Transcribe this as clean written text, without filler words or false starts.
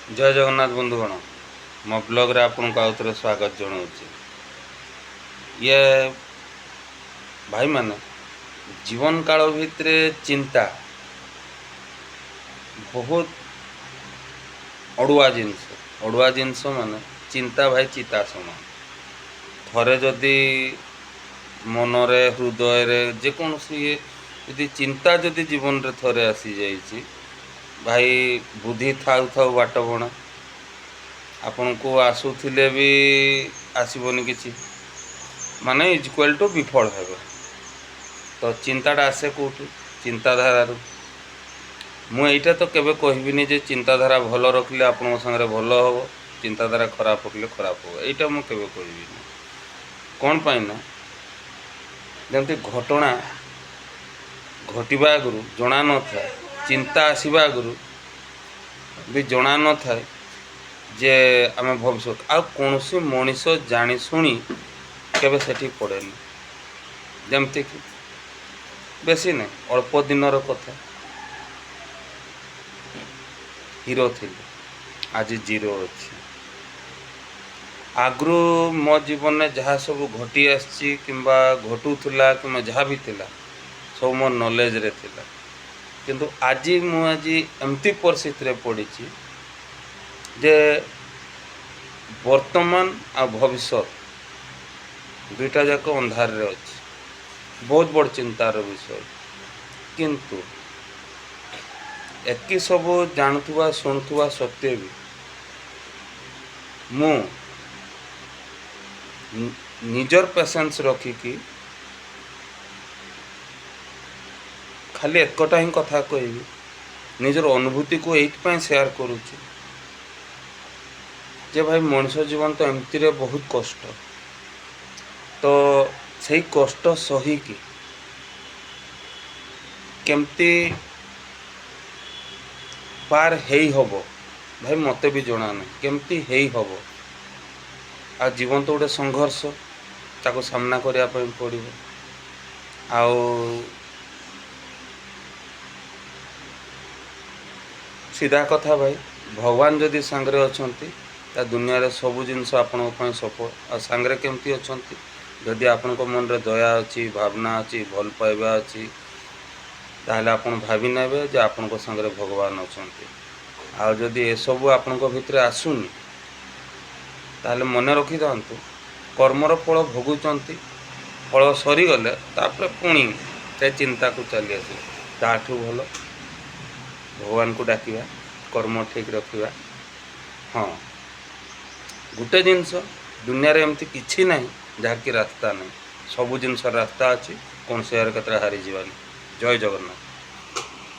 जय जगन्नाथ बंधुगण मो ब्लॉग रे आपन को आउथरे स्वागत जनाऊँगी। ये भाई माने जीवन काल भितरे चिंता बहुत अड़ुआ जिनस माने चिंता भाई चिता समान थरे जदि मनरे हृदय रे जेकोसी यदि चिंता जदि जीवन रे थरे आसी जाइए भाई बुद्धि थाउ थाउ बाट बणा आपन को आसुथिले भी आसबनी किसी माने इक्वल टू विफल हे। तो चिंताटा आसे कौटू चिंताधारा मुझा तो केवे कहबिनी जे चिंताधारा भल रखिले आपण सागर भल हम, चिंताधारा खराब रखिले खराब हो, यहाँ मुझे कहबिनी कौन पाई ना जमती घटना घटवा आगु जना न था चिंता आसवा आगु भी जना न था जे आम भविष्य आ कौन सी मनीष जाशुणी केवे सेठी पड़ेनि जमती कि बेसी नहीं अल्प दिनर कथा हीरो थी आज जीरो अच्छी आगु मो जीवन में जहाँ सब घटी आसी घटूला कि जहाँ भी थिला सब मो नॉलेज रे थिला किंतु आज मुझे एमती परिस्थिति रे पड़ी जे वर्तमान आ भविष्य दुईटा जाक अंधार रे अच्छी बहुत बड़ चिंतार विषय किंतु एक सब जानुवा शुणुवा सत्वे भी मु निजर पेशेंस रखिकी खाली एकटा ही कथा कहबी निजर अनुभूति को ये शेयर करुच्ची जे भाई मनुष्य जीवन तो एमती रे बहुत कष्ट तो से कष्ट सही की केमती पार हेई हबो भाई मते भी जना नहीं केमती हेई हबो आ जीवन तो गोटे संघर्ष ताको सामना करिया पड़ो आउ सीधा कथा भाई भगवान जदि सांगरे अछंती ता दुनिया रे सब जिनस आपण सफल आ सांगरे केमती अछंती जदि आपण मन रे दया अच्छी भावना अच्छी भल पाइबा अच्छी ताहले आपण भावी नेबे जे आपण संगे भगवान अछंती आ जदि ए सब आपण भितर आसुनी ताहले मन रखी थांतु कर्मर फल भोगुचंती फल सरीगले तापर पुणी से चिंता को चली आस ताठू भल भगवान को डाकिबा कर्म ठीक रखिबा। हाँ गोटे जिनस दुनिया रे एमती किछि नहीं जहाँकि रास्ता नहीं सब जिनस रास्ता अच्छी कौन से हारी जीवानी। जय जगन्नाथ।